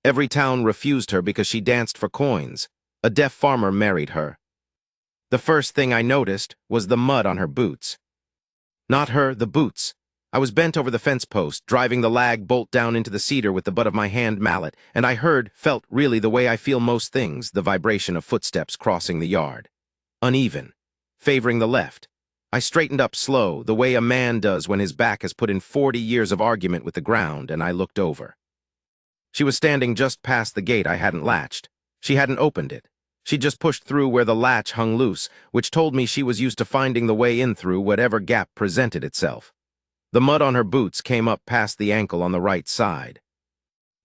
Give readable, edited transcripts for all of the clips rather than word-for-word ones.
Every town refused her because she danced for coins. A deaf farmer married her. The first thing I noticed was the mud on her boots. Not her, the boots. I was bent over the fence post, driving the lag bolt down into the cedar with the butt of my hand mallet, and I felt really the way I feel most things, the vibration of footsteps crossing the yard. Uneven, favoring the left. I straightened up slow, the way a man does when his back has put in 40 years of argument with the ground, and I looked over. She was standing just past the gate I hadn't latched. She hadn't opened it. She just pushed through where the latch hung loose, which told me she was used to finding the way in through whatever gap presented itself. The mud on her boots came up past the ankle on the right side.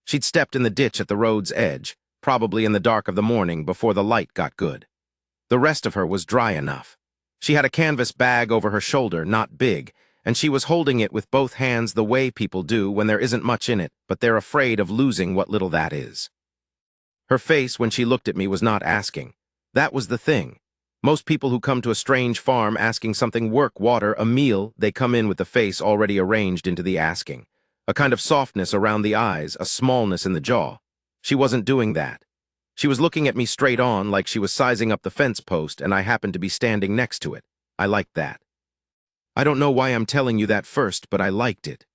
She'd stepped in the ditch at the road's edge, probably in the dark of the morning before the light got good. The rest of her was dry enough. She had a canvas bag over her shoulder, not big, and she was holding it with both hands the way people do when there isn't much in it, but they're afraid of losing what little that is. Her face when she looked at me was not asking. That was the thing. Most people who come to a strange farm asking something, work, water, a meal, they come in with the face already arranged into the asking. A kind of softness around the eyes, a smallness in the jaw. She wasn't doing that. She was looking at me straight on like she was sizing up the fence post and I happened to be standing next to it. I liked that. I don't know why I'm telling you that first, but I liked it.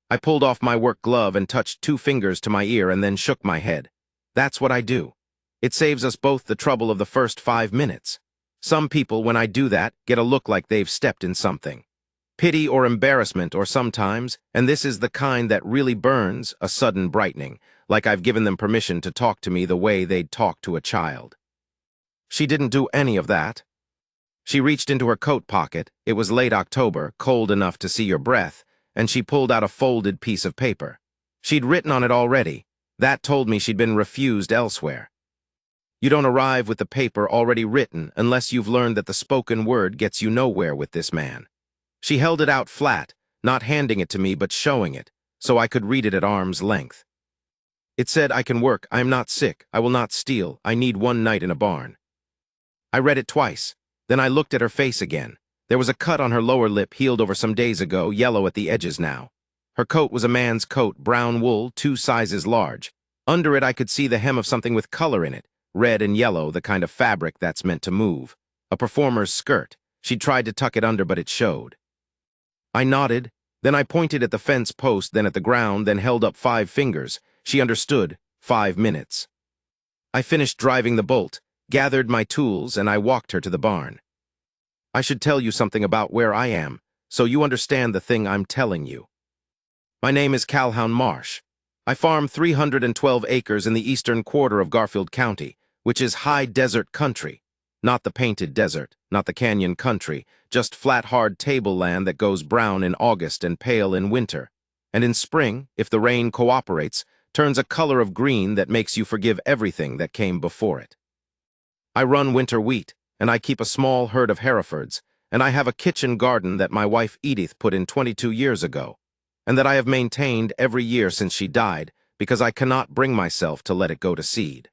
I pulled off my work glove and touched 2 fingers to my ear and then shook my head. That's what I do. It saves us both the trouble of the first 5 minutes. Some people, when I do that, get a look like they've stepped in something. Pity or embarrassment, or sometimes, and this is the kind that really burns, a sudden brightening, like I've given them permission to talk to me the way they'd talk to a child. She didn't do any of that. She reached into her coat pocket, it was late October, cold enough to see your breath, and she pulled out a folded piece of paper. She'd written on it already. That told me she'd been refused elsewhere. You don't arrive with the paper already written unless you've learned that the spoken word gets you nowhere with this man. She held it out flat, not handing it to me but showing it, so I could read it at arm's length. It said, I can work, I am not sick, I will not steal, I need 1 night in a barn. I read it twice, then I looked at her face again. There was a cut on her lower lip healed over some days ago, yellow at the edges now. Her coat was a man's coat, brown wool, 2 sizes large. Under it I could see the hem of something with color in it, red and yellow, the kind of fabric that's meant to move. A performer's skirt. She'd tried to tuck it under but it showed. I nodded, then I pointed at the fence post, then at the ground, then held up 5 fingers. She understood. 5 minutes. I finished driving the bolt, gathered my tools, and I walked her to the barn. I should tell you something about where I am, so you understand the thing I'm telling you. My name is Calhoun Marsh. I farm 312 acres in the eastern quarter of Garfield County, which is high desert country. Not the painted desert, not the canyon country, just flat, hard tableland that goes brown in August and pale in winter. And in spring, if the rain cooperates, turns a color of green that makes you forgive everything that came before it. I run winter wheat, and I keep a small herd of Herefords, and I have a kitchen garden that my wife Edith put in 22 years ago, and that I have maintained every year since she died, because I cannot bring myself to let it go to seed.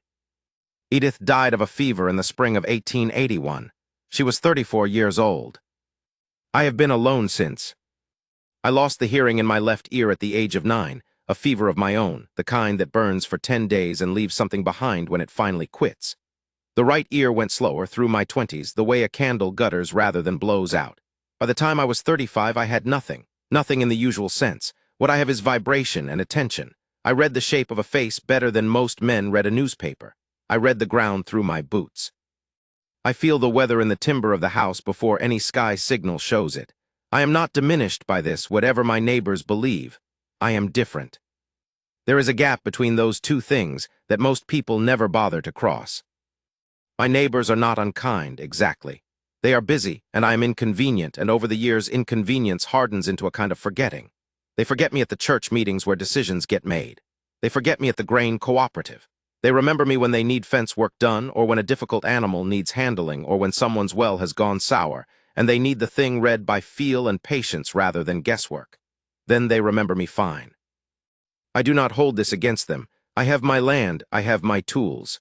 Edith died of a fever in the spring of 1881. She was 34 years old. I have been alone since. I lost the hearing in my left ear at the age of 9, a fever of my own, the kind that burns for 10 days and leaves something behind when it finally quits. The right ear went slower through my 20s, the way a candle gutters rather than blows out. By the time I was 35, I had nothing in the usual sense. What I have is vibration and attention. I read the shape of a face better than most men read a newspaper. I read the ground through my boots. I feel the weather in the timber of the house before any sky signal shows it. I am not diminished by this, whatever my neighbors believe. I am different. There is a gap between those 2 things that most people never bother to cross. My neighbors are not unkind, exactly. They are busy, and I am inconvenient, and over the years inconvenience hardens into a kind of forgetting. They forget me at the church meetings where decisions get made. They forget me at the grain cooperative. They remember me when they need fence work done, or when a difficult animal needs handling, or when someone's well has gone sour, and they need the thing read by feel and patience rather than guesswork. Then they remember me fine. I do not hold this against them. I have my land, I have my tools.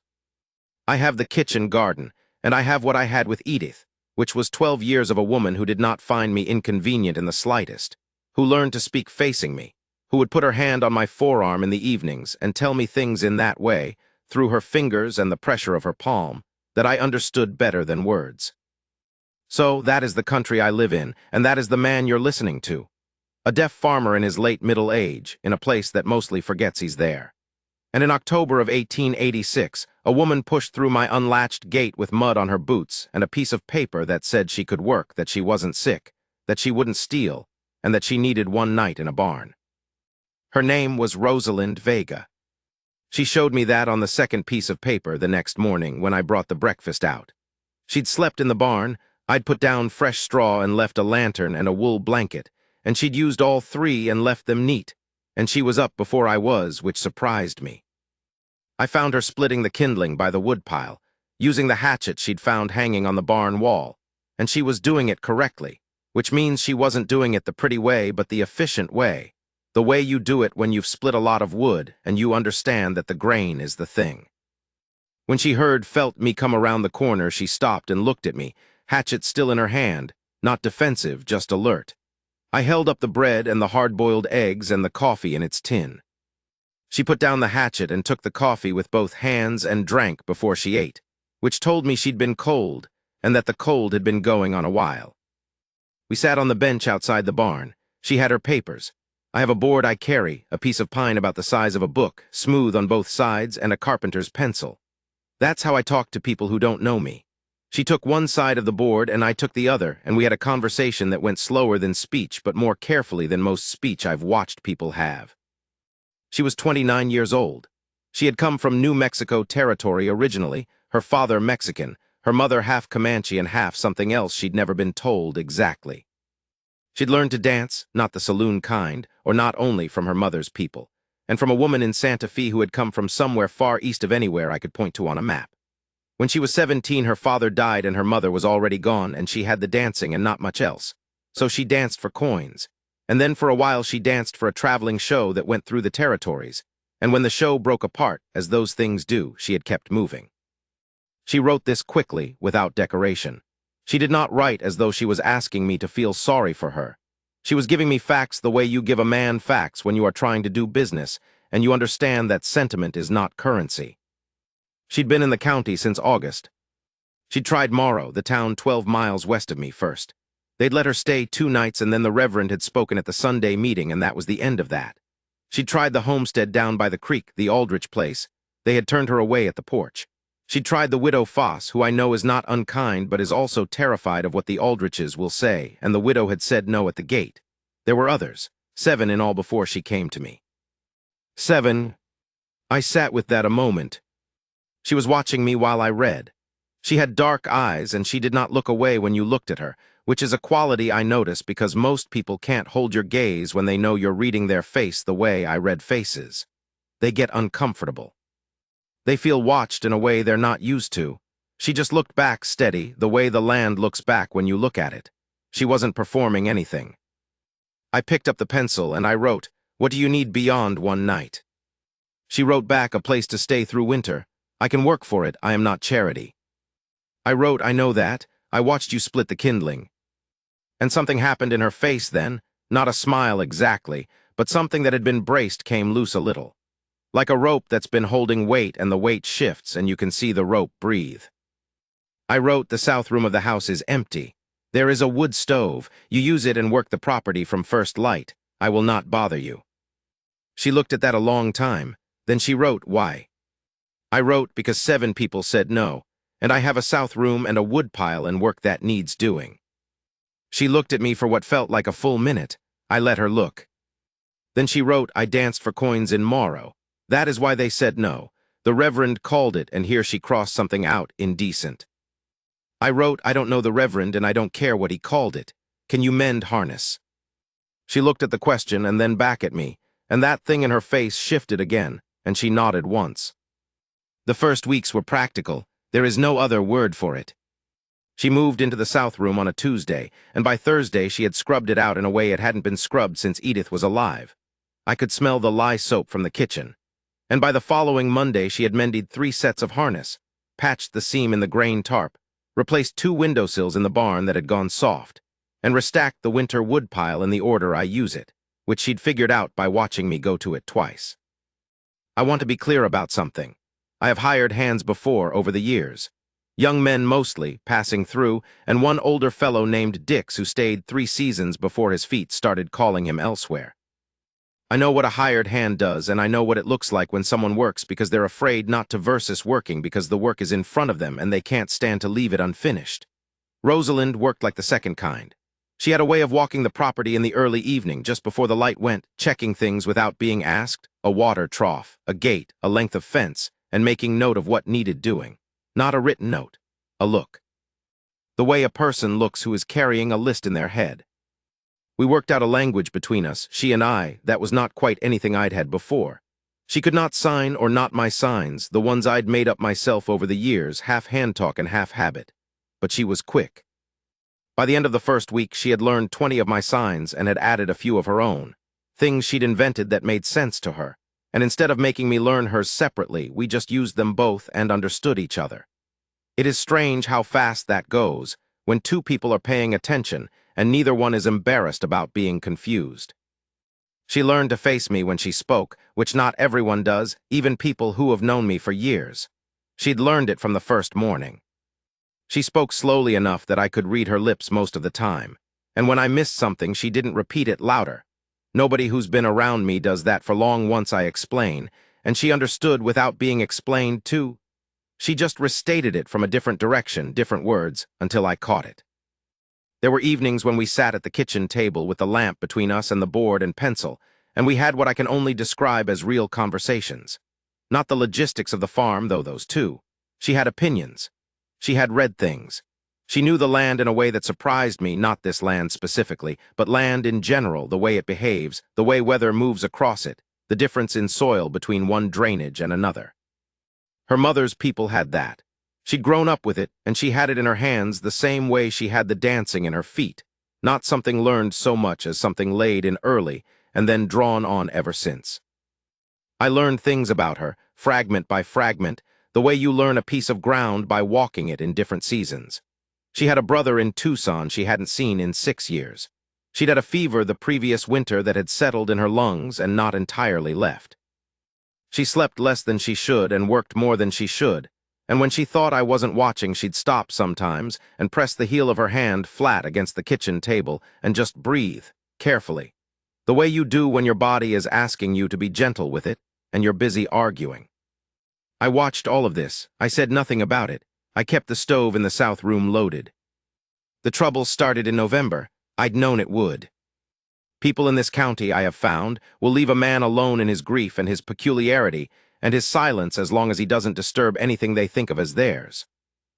I have the kitchen garden, and I have what I had with Edith, which was 12 years of a woman who did not find me inconvenient in the slightest, who learned to speak facing me, who would put her hand on my forearm in the evenings and tell me things in that way, through her fingers and the pressure of her palm, that I understood better than words. So that is the country I live in, and that is the man you're listening to. A deaf farmer in his late middle age, in a place that mostly forgets he's there. And in October of 1886, a woman pushed through my unlatched gate with mud on her boots and a piece of paper that said she could work, that she wasn't sick, that she wouldn't steal, and that she needed one night in a barn. Her name was Rosalind Vega. She showed me that on the second piece of paper the next morning when I brought the breakfast out. She'd slept in the barn, I'd put down fresh straw and left a lantern and a wool blanket, and she'd used all three and left them neat, and she was up before I was, which surprised me. I found her splitting the kindling by the woodpile, using the hatchet she'd found hanging on the barn wall, and she was doing it correctly, which means she wasn't doing it the pretty way but the efficient way, the way you do it when you've split a lot of wood and you understand that the grain is the thing. When she felt me come around the corner, she stopped and looked at me, hatchet still in her hand, not defensive, just alert. I held up the bread and the hard-boiled eggs and the coffee in its tin. She put down the hatchet and took the coffee with both hands and drank before she ate, which told me she'd been cold and that the cold had been going on a while. We sat on the bench outside the barn. She had her papers. I have a board I carry, a piece of pine about the size of a book, smooth on both sides, and a carpenter's pencil. That's how I talk to people who don't know me. She took one side of the board and I took the other, and we had a conversation that went slower than speech but more carefully than most speech I've watched people have. She was 29 years old. She had come from New Mexico Territory originally, her father Mexican, her mother half Comanche and half something else she'd never been told exactly. She'd learned to dance, not the saloon kind, or not only from her mother's people, and from a woman in Santa Fe who had come from somewhere far east of anywhere I could point to on a map. When she was 17, her father died and her mother was already gone, and she had the dancing and not much else. So she danced for coins. And then for a while she danced for a traveling show that went through the territories. And when the show broke apart, as those things do, she had kept moving. She wrote this quickly, without decoration. She did not write as though she was asking me to feel sorry for her. She was giving me facts the way you give a man facts when you are trying to do business, and you understand that sentiment is not currency. She'd been in the county since August. She'd tried Morrow, the town 12 miles west of me, first. They'd let her stay 2 nights, and then the Reverend had spoken at the Sunday meeting, and that was the end of that. She'd tried the homestead down by the creek, the Aldrich place. They had turned her away at the porch. She'd tried the widow Foss, who I know is not unkind but is also terrified of what the Aldriches will say, and the widow had said no at the gate. There were others, 7 in all before she came to me. 7. I sat with that a moment. She was watching me while I read. She had dark eyes, and she did not look away when you looked at her, which is a quality I notice because most people can't hold your gaze when they know you're reading their face the way I read faces. They get uncomfortable. They feel watched in a way they're not used to. She just looked back steady, the way the land looks back when you look at it. She wasn't performing anything. I picked up the pencil and I wrote, "What do you need beyond one night?" She wrote back, "A place to stay through winter. I can work for it, I am not charity." I wrote, "I know that. I watched you split the kindling." And something happened in her face then, not a smile exactly, but something that had been braced came loose a little. Like a rope that's been holding weight and the weight shifts and you can see the rope breathe. I wrote, "The south room of the house is empty. There is a wood stove. You use it and work the property from first light. I will not bother you." She looked at that a long time. Then she wrote, "Why?" I wrote, "Because 7 people said no, and I have a south room and a wood pile and work that needs doing." She looked at me for what felt like a full minute. I let her look. Then she wrote, "I danced for coins in Morrow. That is why they said no. The Reverend called it," and here she crossed something out, "indecent." I wrote, "I don't know the Reverend and I don't care what he called it. Can you mend harness?" She looked at the question and then back at me, and that thing in her face shifted again, and she nodded once. The first weeks were practical. There is no other word for it. She moved into the south room on a Tuesday, and by Thursday she had scrubbed it out in a way it hadn't been scrubbed since Edith was alive. I could smell the lye soap from the kitchen. And by the following Monday she had mended 3 sets of harness, patched the seam in the grain tarp, replaced 2 windowsills in the barn that had gone soft, and restacked the winter wood pile in the order I use it, which she'd figured out by watching me go to it twice. I want to be clear about something. I have hired hands before over the years. Young men mostly, passing through, and one older fellow named Dix who stayed 3 seasons before his feet started calling him elsewhere. I know what a hired hand does, and I know what it looks like when someone works because they're afraid not to versus working because the work is in front of them and they can't stand to leave it unfinished. Rosalind worked like the second kind. She had a way of walking the property in the early evening, just before the light went, checking things without being asked, a water trough, a gate, a length of fence, and making note of what needed doing. Not a written note, a look. The way a person looks who is carrying a list in their head. We worked out a language between us, she and I, that was not quite anything I'd had before. She could not sign or not my signs, the ones I'd made up myself over the years, half hand talk and half habit. But she was quick. By the end of the first week, she had learned 20 of my signs and had added a few of her own, things she'd invented that made sense to her. And instead of making me learn hers separately, we just used them both and understood each other. It is strange how fast that goes when 2 people are paying attention and neither one is embarrassed about being confused. She learned to face me when she spoke, which not everyone does, even people who have known me for years. She'd learned it from the first morning. She spoke slowly enough that I could read her lips most of the time, and when I missed something, she didn't repeat it louder. Nobody who's been around me does that for long once I explain, and she understood without being explained too. She just restated it from a different direction, different words, until I caught it. There were evenings when we sat at the kitchen table with the lamp between us and the board and pencil, and we had what I can only describe as real conversations. Not the logistics of the farm, though those too. She had opinions. She had read things. She knew the land in a way that surprised me, not this land specifically, but land in general, the way it behaves, the way weather moves across it, the difference in soil between one drainage and another. Her mother's people had that. She'd grown up with it, and she had it in her hands the same way she had the dancing in her feet, not something learned so much as something laid in early and then drawn on ever since. I learned things about her, fragment by fragment, the way you learn a piece of ground by walking it in different seasons. She had a brother in Tucson she hadn't seen in 6 years. She'd had a fever the previous winter that had settled in her lungs and not entirely left. She slept less than she should and worked more than she should, and when she thought I wasn't watching, she'd stop sometimes and press the heel of her hand flat against the kitchen table and just breathe, carefully, the way you do when your body is asking you to be gentle with it and you're busy arguing. I watched all of this. I said nothing about it. I kept the stove in the south room loaded. The trouble started in November. I'd known it would. People in this county, I have found, will leave a man alone in his grief and his peculiarity and his silence as long as he doesn't disturb anything they think of as theirs.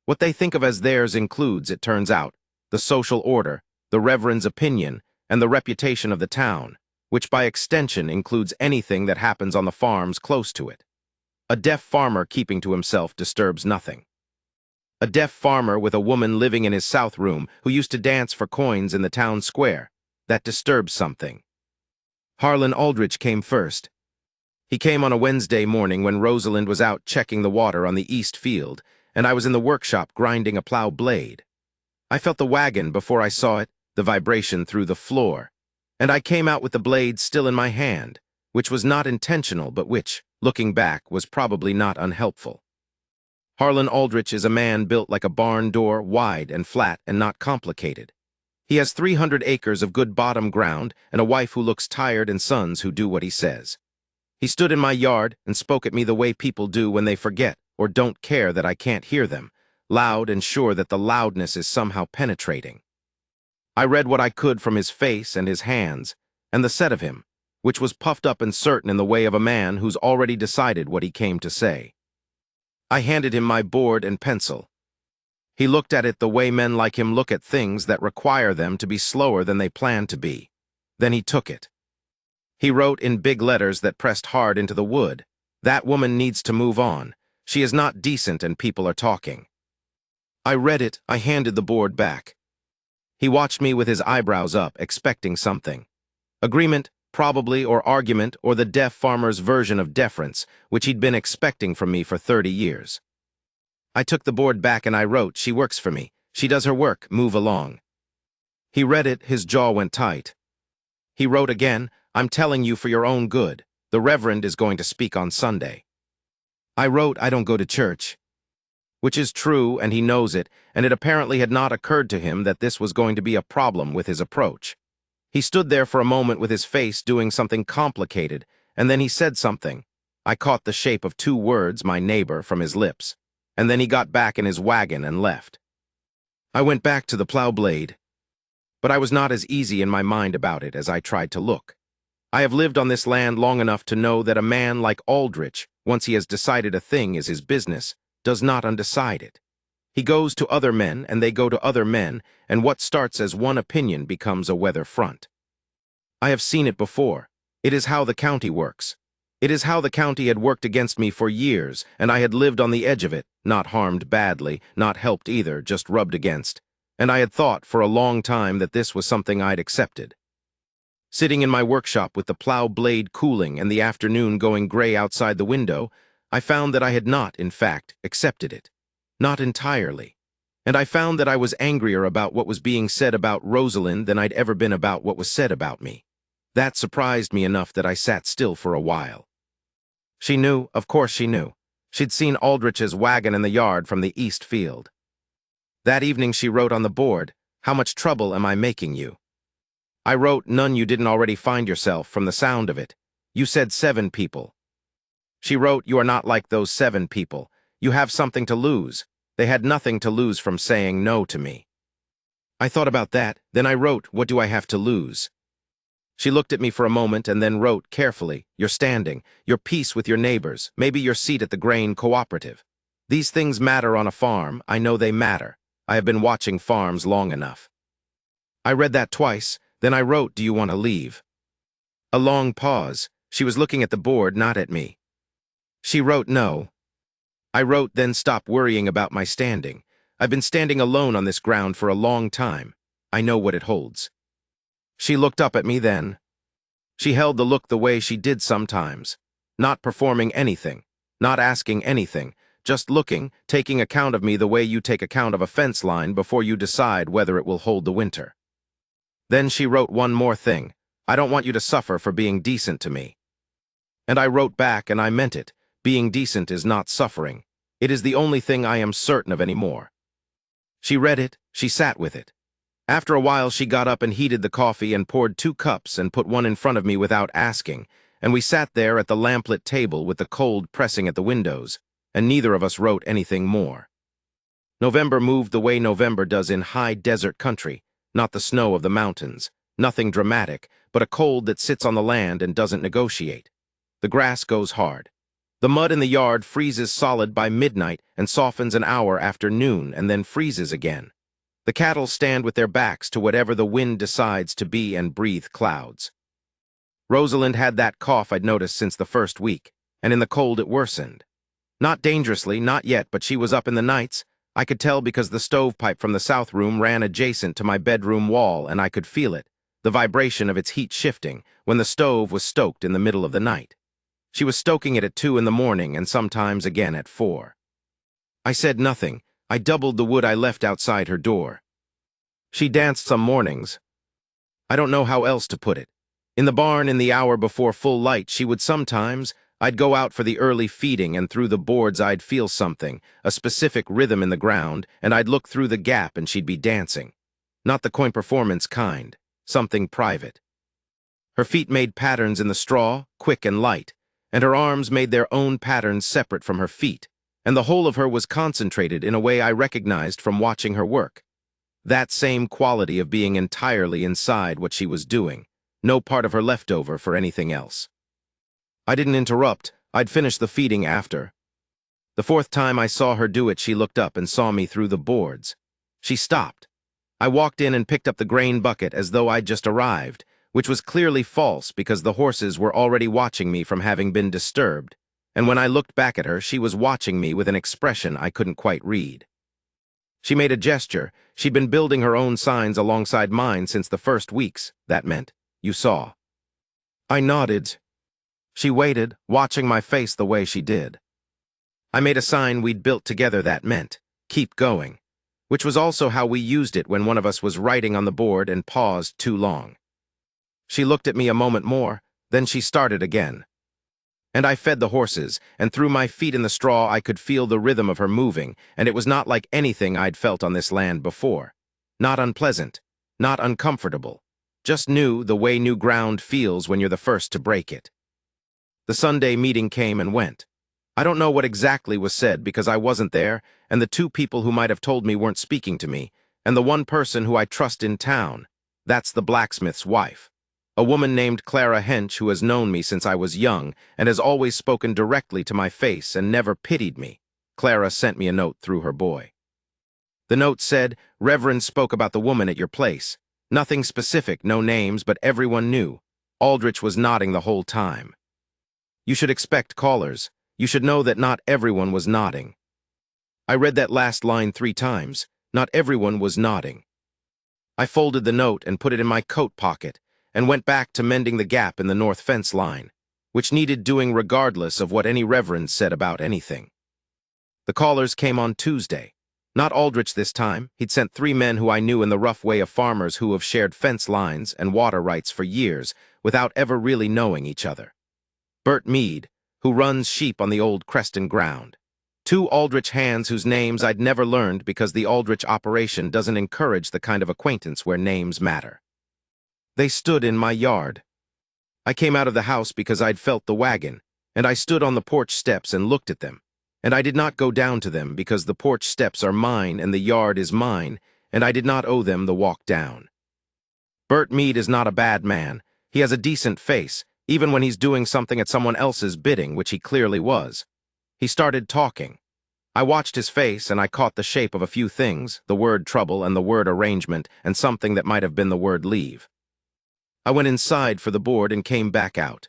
What they think of as theirs includes, it turns out, the social order, the reverend's opinion, and the reputation of the town, which by extension includes anything that happens on the farms close to it. A deaf farmer keeping to himself disturbs nothing. A deaf farmer with a woman living in his south room who used to dance for coins in the town square, that disturbs something. Harlan Aldrich came first. He came on a Wednesday morning when Rosalind was out checking the water on the east field, and I was in the workshop grinding a plow blade. I felt the wagon before I saw it, the vibration through the floor, and I came out with the blade still in my hand, which was not intentional but which, looking back, was probably not unhelpful. Harlan Aldrich is a man built like a barn door, wide and flat and not complicated. He has 300 acres of good bottom ground and a wife who looks tired and sons who do what he says. He stood in my yard and spoke at me the way people do when they forget or don't care that I can't hear them, loud and sure that the loudness is somehow penetrating. I read what I could from his face and his hands, and the set of him, which was puffed up and certain in the way of a man who's already decided what he came to say. I handed him my board and pencil. He looked at it the way men like him look at things that require them to be slower than they plan to be. Then he took it. He wrote in big letters that pressed hard into the wood, "That woman needs to move on. She is not decent and people are talking." I read it. I handed the board back. He watched me with his eyebrows up, expecting something. Agreement, probably, or argument, or the deaf farmer's version of deference, which he'd been expecting from me for 30 years. I took the board back and I wrote, "She works for me. She does her work. Move along." He read it. His jaw went tight. He wrote again, I'm telling you for your own good. The Reverend is going to speak on Sunday. I wrote, I don't go to church. Which is true, and he knows it, and it apparently had not occurred to him that this was going to be a problem with his approach. He stood there for a moment with his face doing something complicated, and then he said something. I caught the shape of 2 words, my neighbor, from his lips, and then he got back in his wagon and left. I went back to the plow blade, but I was not as easy in my mind about it as I tried to look. I have lived on this land long enough to know that a man like Aldrich, once he has decided a thing is his business, does not undecide it. He goes to other men, and they go to other men, and what starts as one opinion becomes a weather front. I have seen it before. It is how the county works. It is how the county had worked against me for years, and I had lived on the edge of it, not harmed badly, not helped either, just rubbed against. And I had thought for a long time that this was something I'd accepted. Sitting in my workshop with the plow blade cooling and the afternoon going gray outside the window, I found that I had not, in fact, accepted it. Not entirely. And I found that I was angrier about what was being said about Rosalind than I'd ever been about what was said about me. That surprised me enough that I sat still for a while. She knew, of course she knew. She'd seen Aldrich's wagon in the yard from the east field. That evening she wrote on the board, "How much trouble am I making you?" I wrote, "None you didn't already find yourself from the sound of it. You said 7 people. She wrote, "You are not like those 7 people. You have something to lose." They had nothing to lose from saying no to me. I thought about that, then I wrote, "What do I have to lose?" She looked at me for a moment and then wrote carefully, "Your standing, your peace with your neighbors, maybe your seat at the grain cooperative. These things matter on a farm. I know they matter. I have been watching farms long enough." I read that twice, then I wrote, "Do you want to leave?" A long pause. She was looking at the board, not at me. She wrote, "No." I wrote, "Then stop worrying about my standing. I've been standing alone on this ground for a long time. I know what it holds." She looked up at me then. She held the look the way she did sometimes, not performing anything, not asking anything, just looking, taking account of me the way you take account of a fence line before you decide whether it will hold the winter. Then she wrote one more thing. "I don't want you to suffer for being decent to me." And I wrote back, and I meant it. Being decent is not suffering. It is the only thing I am certain of anymore. She read it, she sat with it. After a while she got up and heated the coffee and poured 2 cups and put one in front of me without asking, and we sat there at the lamplit table with the cold pressing at the windows, and neither of us wrote anything more. November moved the way November does in high desert country, not the snow of the mountains, nothing dramatic, but a cold that sits on the land and doesn't negotiate. The grass goes hard. The mud in the yard freezes solid by midnight and softens an hour after noon and then freezes again. The cattle stand with their backs to whatever the wind decides to be and breathe clouds. Rosalind had that cough I'd noticed since the first week, and in the cold it worsened. Not dangerously, not yet, but she was up in the nights. I could tell because the stovepipe from the south room ran adjacent to my bedroom wall, and I could feel it, the vibration of its heat shifting, when the stove was stoked in the middle of the night. She was stoking it at 2 in the morning and sometimes again at 4. I said nothing. I doubled the wood I left outside her door. She danced some mornings. I don't know how else to put it. In the barn in the hour before full light, she would sometimes, I'd go out for the early feeding and through the boards I'd feel something, a specific rhythm in the ground, and I'd look through the gap and she'd be dancing. Not the coin performance kind, something private. Her feet made patterns in the straw, quick and light, and her arms made their own patterns separate from her feet, and the whole of her was concentrated in a way I recognized from watching her work. That same quality of being entirely inside what she was doing, no part of her left over for anything else. I didn't interrupt. I'd finish the feeding after. The 4th time I saw her do it, she looked up and saw me through the boards. She stopped. I walked in and picked up the grain bucket as though I'd just arrived, which was clearly false because the horses were already watching me from having been disturbed, and when I looked back at her, she was watching me with an expression I couldn't quite read. She made a gesture. She'd been building her own signs alongside mine since the first weeks. That meant, "You saw." I nodded. She waited, watching my face the way she did. I made a sign we'd built together that meant, "Keep going," which was also how we used it when one of us was writing on the board and paused too long. She looked at me a moment more, Then she started again. And I fed the horses, and through my feet in the straw I could feel the rhythm of her moving, and it was not like anything I'd felt on this land before. Not unpleasant, not uncomfortable. Just new, the way new ground feels when you're the first to break it. The Sunday meeting came and went. I don't know what exactly was said because I wasn't there, and the two people who might have told me weren't speaking to me, and the one person who I trust in town, that's the blacksmith's wife. A woman named Clara Hench who has known me since I was young and has always spoken directly to my face and never pitied me. Clara sent me a note through her boy. The note said, "Reverend spoke about the woman at your place. Nothing specific, no names, but everyone knew. Aldrich was nodding the whole time. You should expect callers. You should know that not everyone was nodding." I read that last line 3 times. Not everyone was nodding. I folded the note and put it in my coat pocket and went back to mending the gap in the north fence line, which needed doing regardless of what any reverend said about anything. The callers came on Tuesday. Not Aldrich this time. He'd sent 3 men who I knew in the rough way of farmers who have shared fence lines and water rights for years without ever really knowing each other. Bert Meade, who runs sheep on the old Creston ground. 2 Aldrich hands whose names I'd never learned because the Aldrich operation doesn't encourage the kind of acquaintance where names matter. They stood in my yard. I came out of the house because I'd felt the wagon, and I stood on the porch steps and looked at them. And I did not go down to them because the porch steps are mine and the yard is mine, and I did not owe them the walk down. Bert Meade is not a bad man. He has a decent face, even when he's doing something at someone else's bidding, which he clearly was. He started talking. I watched his face and I caught the shape of a few things, the word trouble and the word arrangement and something that might have been the word leave. I went inside for the board and came back out.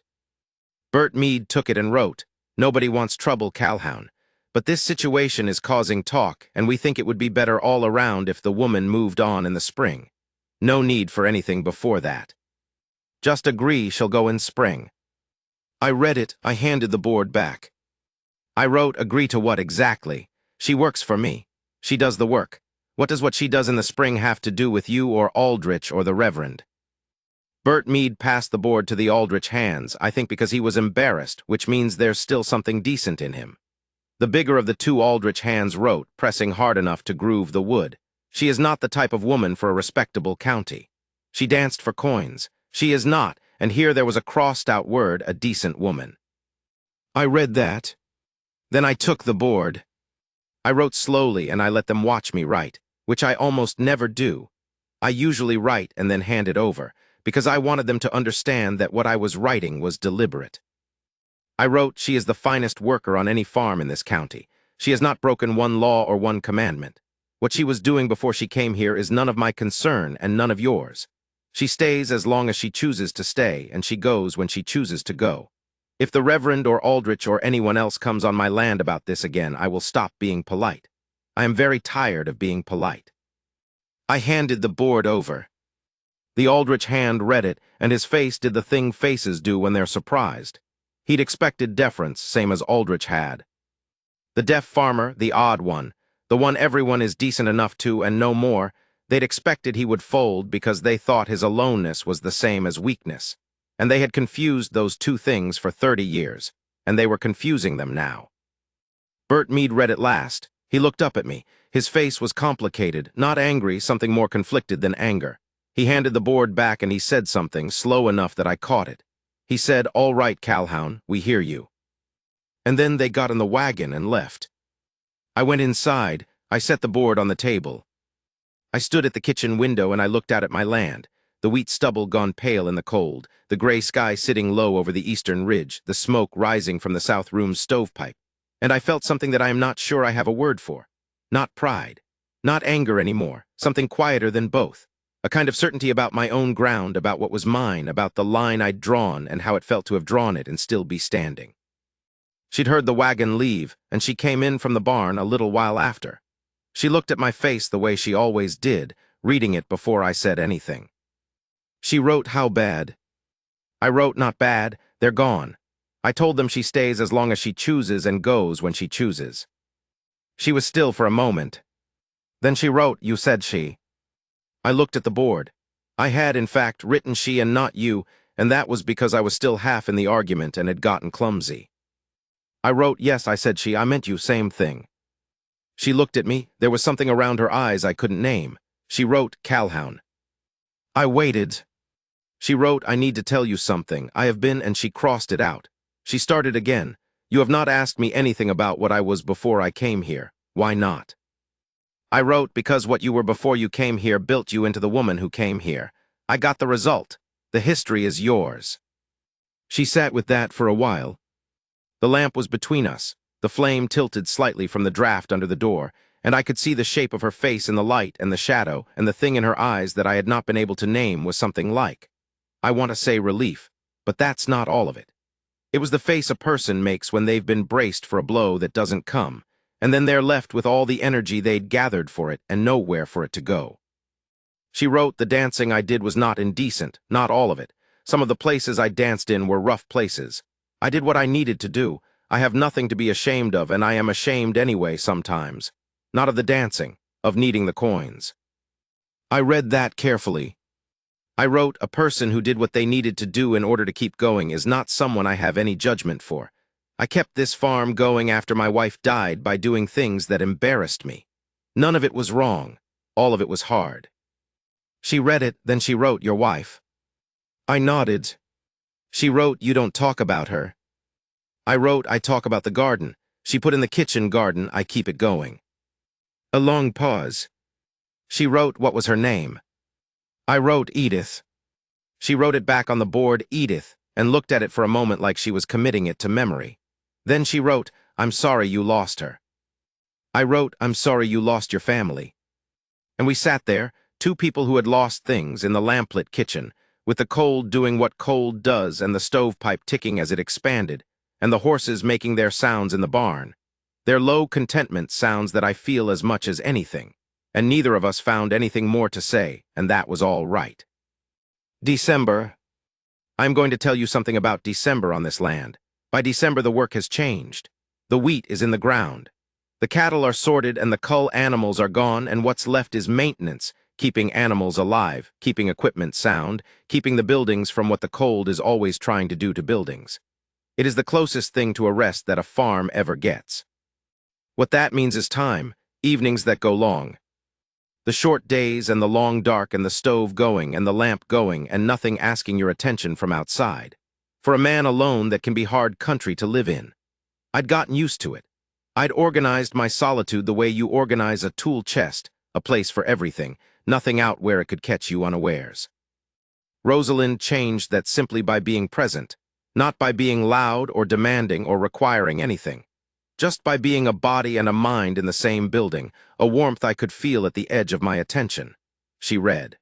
Bert Meade took it and wrote, "Nobody wants trouble, Calhoun. But this situation is causing talk, and we think it would be better all around if the woman moved on in the spring. No need for anything before that. Just agree she'll go in spring." I read it. I handed the board back. I wrote, "Agree to what exactly? She works for me. She does the work. What does what she does in the spring have to do with you or Aldrich or the Reverend?" Bert Meade passed the board to the Aldrich hands, I think because he was embarrassed, which means there's still something decent in him. The bigger of the 2 Aldrich hands wrote, pressing hard enough to groove the wood. "She is not the type of woman for a respectable county. She danced for coins. She is not," and here there was a crossed-out word, "a decent woman." I read that. Then I took the board. I wrote slowly and I let them watch me write, which I almost never do. I usually write and then hand it over, because I wanted them to understand that what I was writing was deliberate. I wrote, "She is the finest worker on any farm in this county. She has not broken one law or one commandment. What she was doing before she came here is none of my concern and none of yours. She stays as long as she chooses to stay, and she goes when she chooses to go. If the Reverend or Aldrich or anyone else comes on my land about this again, I will stop being polite. I am very tired of being polite." I handed the board over. The Aldrich hand read it, and his face did the thing faces do when they're surprised. He'd expected deference, same as Aldrich had. The deaf farmer, the odd one, the one everyone is decent enough to and no more, they'd expected he would fold because they thought his aloneness was the same as weakness. And they had confused those 2 things for 30 years, and they were confusing them now. Bert Meade read it last. He looked up at me. His face was complicated, not angry, something more conflicted than anger. He handed the board back and he said something, slow enough that I caught it. He said, "All right, Calhoun, we hear you." And then they got in the wagon and left. I went inside. I set the board on the table. I stood at the kitchen window and I looked out at my land, the wheat stubble gone pale in the cold, the gray sky sitting low over the eastern ridge, the smoke rising from the south room's stovepipe. And I felt something that I am not sure I have a word for. Not pride. Not anger anymore. Something quieter than both. A kind of certainty about my own ground, about what was mine, about the line I'd drawn and how it felt to have drawn it and still be standing. She'd heard the wagon leave, and she came in from the barn a little while after. She looked at my face the way she always did, reading it before I said anything. She wrote, "How bad?" I wrote, "Not bad, they're gone." I told them she stays as long as she chooses and goes when she chooses. She was still for a moment. Then she wrote, "You said she." I looked at the board. I had, in fact, written she and not you, and that was because I was still half in the argument and had gotten clumsy. I wrote, yes, I said I meant you, same thing. She looked at me. There was something around her eyes I couldn't name. She wrote, Calhoun. I waited. She wrote, I need to tell you something. I have been, and she crossed it out. She started again. You have not asked me anything about what I was before I came here. Why not? I wrote, because what you were before you came here built you into the woman who came here. I got the result. The history is yours. She sat with that for a while. The lamp was between us. The flame tilted slightly from the draft under the door, and I could see the shape of her face in the light and the shadow, and the thing in her eyes that I had not been able to name was something like, I want to say relief, but that's not all of it. It was the face a person makes when they've been braced for a blow that doesn't come, and then they're left with all the energy they'd gathered for it and nowhere for it to go. She wrote, the dancing I did was not indecent, not all of it. Some of the places I danced in were rough places. I did what I needed to do. I have nothing to be ashamed of, and I am ashamed anyway sometimes. Not of the dancing, of needing the coins. I read that carefully. I wrote, a person who did what they needed to do in order to keep going is not someone I have any judgment for. I kept this farm going after my wife died by doing things that embarrassed me. None of it was wrong. All of it was hard. She read it, then she wrote, your wife. I nodded. She wrote, you don't talk about her. I wrote, I talk about the garden. She put in the kitchen garden, I keep it going. A long pause. She wrote, what was her name? I wrote, Edith. She wrote it back on the board, Edith, and looked at it for a moment like she was committing it to memory. Then she wrote, I'm sorry you lost her. I wrote, I'm sorry you lost your family. And we sat there, two people who had lost things, in the lamplit kitchen, with the cold doing what cold does and the stovepipe ticking as it expanded, and the horses making their sounds in the barn. Their low contentment sounds that I feel as much as anything, and neither of us found anything more to say, and that was all right. December. I'm going to tell you something about December on this land. By December the work has changed. The wheat is in the ground. The cattle are sorted and the cull animals are gone, and what's left is maintenance, keeping animals alive, keeping equipment sound, keeping the buildings from what the cold is always trying to do to buildings. It is the closest thing to a rest that a farm ever gets. What that means is time, evenings that go long. The short days and the long dark and the stove going and the lamp going and nothing asking your attention from outside. For a man alone, that can be hard country to live in. I'd gotten used to it. I'd organized my solitude the way you organize a tool chest, a place for everything, nothing out where it could catch you unawares. Rosalind changed that simply by being present, not by being loud or demanding or requiring anything. Just by being a body and a mind in the same building, a warmth I could feel at the edge of my attention. She read.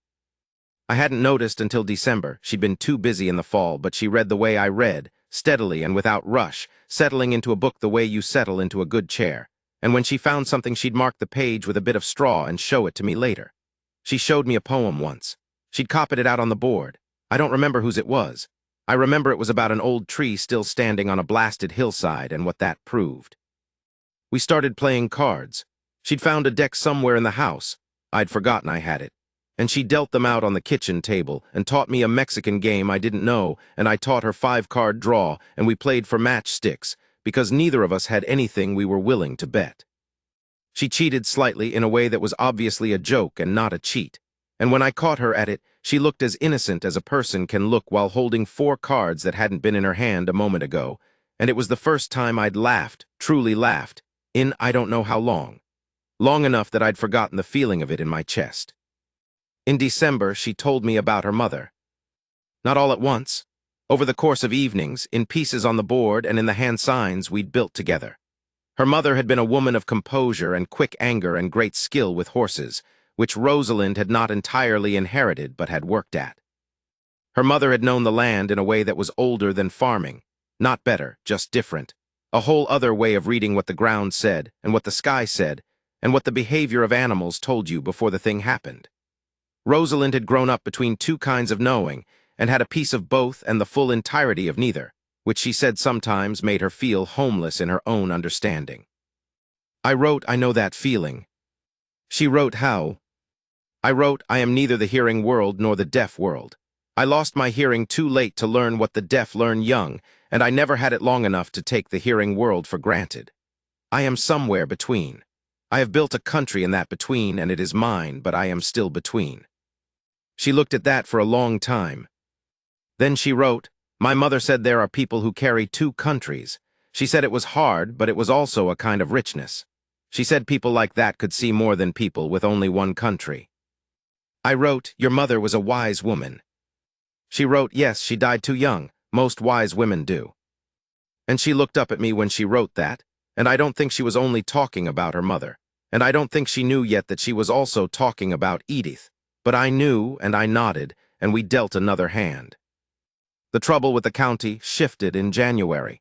I hadn't noticed until December. She'd been too busy in the fall, but she read the way I read, steadily and without rush, settling into a book the way you settle into a good chair. And when she found something, she'd mark the page with a bit of straw and show it to me later. She showed me a poem once. She'd copied it out on the board. I don't remember whose it was. I remember it was about an old tree still standing on a blasted hillside and what that proved. We started playing cards. She'd found a deck somewhere in the house. I'd forgotten I had it. And she dealt them out on the kitchen table and taught me a Mexican game I didn't know, and I taught her 5-card draw, and we played for matchsticks, because neither of us had anything we were willing to bet. She cheated slightly in a way that was obviously a joke and not a cheat. And when I caught her at it, she looked as innocent as a person can look while holding 4 cards that hadn't been in her hand a moment ago, and it was the first time I'd laughed, truly laughed, in I don't know how long. Long enough that I'd forgotten the feeling of it in my chest. In December, she told me about her mother. Not all at once. Over the course of evenings, in pieces on the board and in the hand signs we'd built together. Her mother had been a woman of composure and quick anger and great skill with horses, which Rosalind had not entirely inherited but had worked at. Her mother had known the land in a way that was older than farming. Not better, just different. A whole other way of reading what the ground said, and what the sky said, and what the behavior of animals told you before the thing happened. Rosalind had grown up between 2 kinds of knowing, and had a piece of both and the full entirety of neither, which she said sometimes made her feel homeless in her own understanding. I wrote, I know that feeling. She wrote, how? I wrote, I am neither the hearing world nor the deaf world. I lost my hearing too late to learn what the deaf learn young, and I never had it long enough to take the hearing world for granted. I am somewhere between. I have built a country in that between, and it is mine, but I am still between. She looked at that for a long time. Then she wrote, "My mother said there are people who carry two countries. She said it was hard, but it was also a kind of richness. She said people like that could see more than people with only one country." I wrote, "Your mother was a wise woman." She wrote, "Yes, she died too young. Most wise women do." And she looked up at me when she wrote that, and I don't think she was only talking about her mother, and I don't think she knew yet that she was also talking about Edith. But I knew, and I nodded, and we dealt another hand. The trouble with the county shifted in January.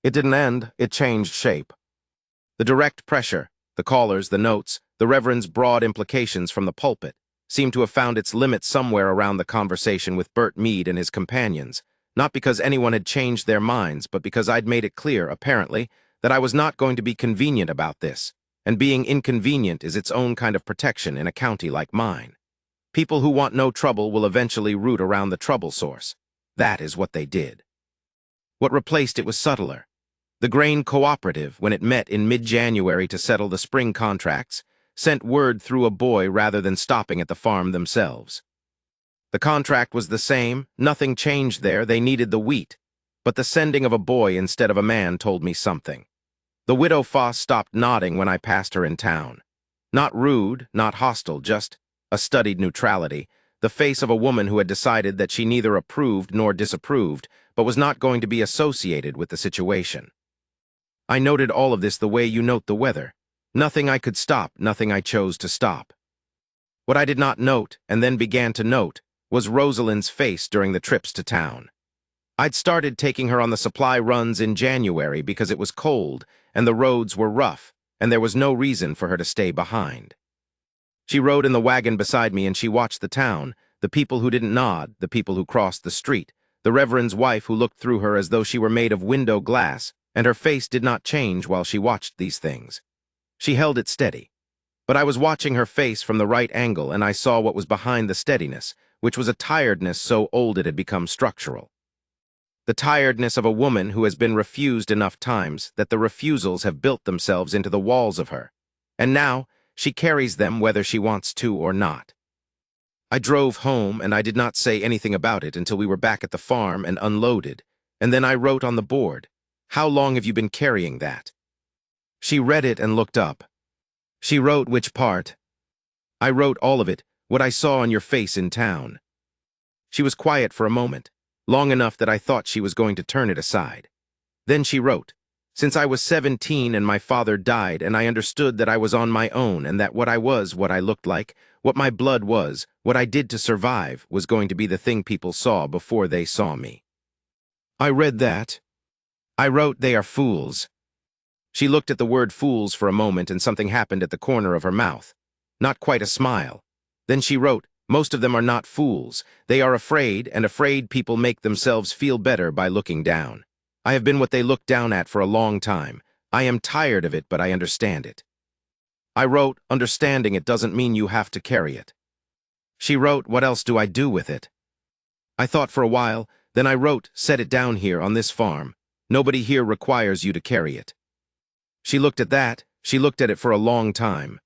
It didn't end, it changed shape. The direct pressure, the callers, the notes, the Reverend's broad implications from the pulpit, seemed to have found its limit somewhere around the conversation with Bert Meade and his companions, not because anyone had changed their minds, but because I'd made it clear, apparently, that I was not going to be convenient about this, and being inconvenient is its own kind of protection in a county like mine. People who want no trouble will eventually root around the trouble source. That is what they did. What replaced it was subtler. The grain cooperative, when it met in mid-January to settle the spring contracts, sent word through a boy rather than stopping at the farm themselves. The contract was the same, nothing changed there, they needed the wheat, but the sending of a boy instead of a man told me something. The widow Foss stopped nodding when I passed her in town. Not rude, not hostile, just a studied neutrality, the face of a woman who had decided that she neither approved nor disapproved, but was not going to be associated with the situation. I noted all of this the way you note the weather. Nothing I could stop, nothing I chose to stop. What I did not note, and then began to note, was Rosalind's face during the trips to town. I'd started taking her on the supply runs in January because it was cold, and the roads were rough, and there was no reason for her to stay behind. She rode in the wagon beside me and she watched the town, the people who didn't nod, the people who crossed the street, the Reverend's wife who looked through her as though she were made of window glass, and her face did not change while she watched these things. She held it steady. But I was watching her face from the right angle, and I saw what was behind the steadiness, which was a tiredness so old it had become structural. The tiredness of a woman who has been refused enough times that the refusals have built themselves into the walls of her, and now she carries them whether she wants to or not. I drove home, and I did not say anything about it until we were back at the farm and unloaded, and then I wrote on the board, "How long have you been carrying that?" She read it and looked up. She wrote, "Which part?" I wrote all of it, what I saw on your face in town. She was quiet for a moment, long enough that I thought she was going to turn it aside. Then she wrote, "Since I was 17 and my father died, and I understood that I was on my own and that what I was, what I looked like, what my blood was, what I did to survive, was going to be the thing people saw before they saw me." I read that. I wrote, "They are fools." She looked at the word fools for a moment and something happened at the corner of her mouth. Not quite a smile. Then she wrote, "Most of them are not fools. They are afraid, and afraid people make themselves feel better by looking down. I have been what they look down at for a long time. I am tired of it, but I understand it." I wrote, "Understanding it doesn't mean you have to carry it." She wrote, "What else do I do with it?" I thought for a while, then I wrote, "Set it down here on this farm. Nobody here requires you to carry it." She looked at that, she looked at it for a long time.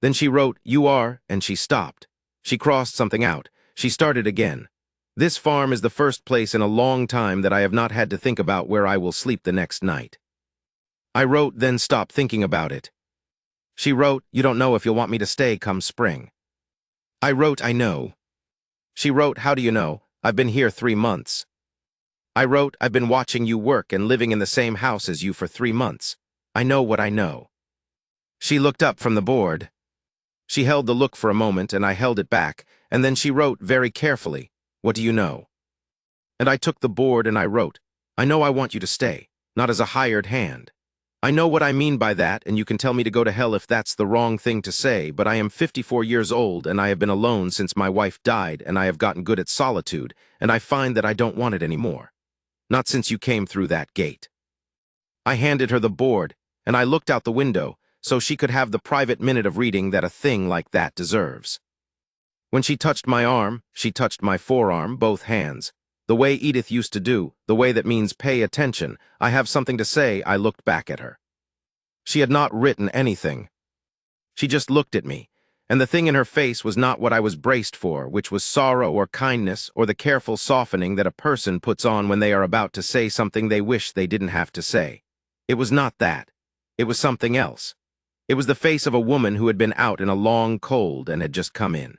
Then she wrote, "You are," and she stopped. She crossed something out. She started again. "This farm is the first place in a long time that I have not had to think about where I will sleep the next night." I wrote, then stopped thinking about it. She wrote, "You don't know if you'll want me to stay come spring." I wrote, "I know." She wrote, "How do you know? I've been here 3 months." I wrote, "I've been watching you work and living in the same house as you for 3 months. I know what I know." She looked up from the board. She held the look for a moment, and I held it back, and then she wrote very carefully, "What do you know?" And I took the board and I wrote, "I know I want you to stay, not as a hired hand. I know what I mean by that, and you can tell me to go to hell if that's the wrong thing to say, but I am 54 years old, and I have been alone since my wife died, and I have gotten good at solitude, and I find that I don't want it anymore. Not since you came through that gate." I handed her the board, and I looked out the window, so she could have the private minute of reading that a thing like that deserves. When she touched my arm, she touched my forearm, both hands. The way Edith used to do, the way that means pay attention. I have something to say. I looked back at her. She had not written anything. She just looked at me, and the thing in her face was not what I was braced for, which was sorrow or kindness or the careful softening that a person puts on when they are about to say something they wish they didn't have to say. It was not that. It was something else. It was the face of a woman who had been out in a long cold and had just come in.